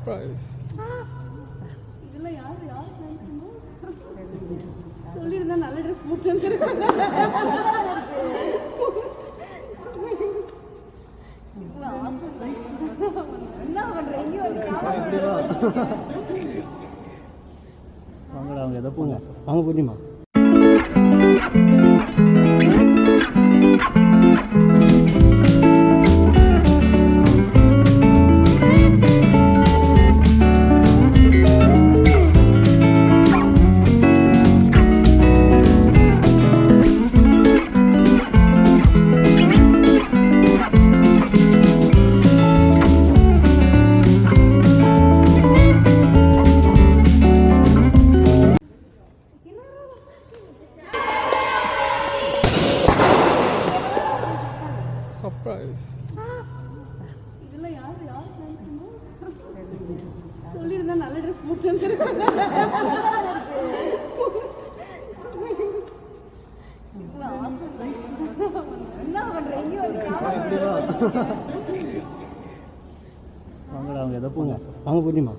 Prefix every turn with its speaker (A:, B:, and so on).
A: Surprise.
B: இதெல்லாம் யார் சொல்லியிருந்தா நல்ல ட்ரெஸ் போட்டு வந்துருக்காங்க. என்ன பண்றீங்க?
A: வாங்கடா, அவங்க எதை போங்க வாங்க பூர்ணிமா. சர்ப்ரைஸ்.
B: இதெல்லாம் யார் சொல்லியிருந்தா நல்ல ட்ரெஸ் போட்டு வந்துருக்காங்க. என்ன பண்றீங்க?
A: வாங்கடா, அவங்க எதை போங்க வாங்க பூர்ணிமா.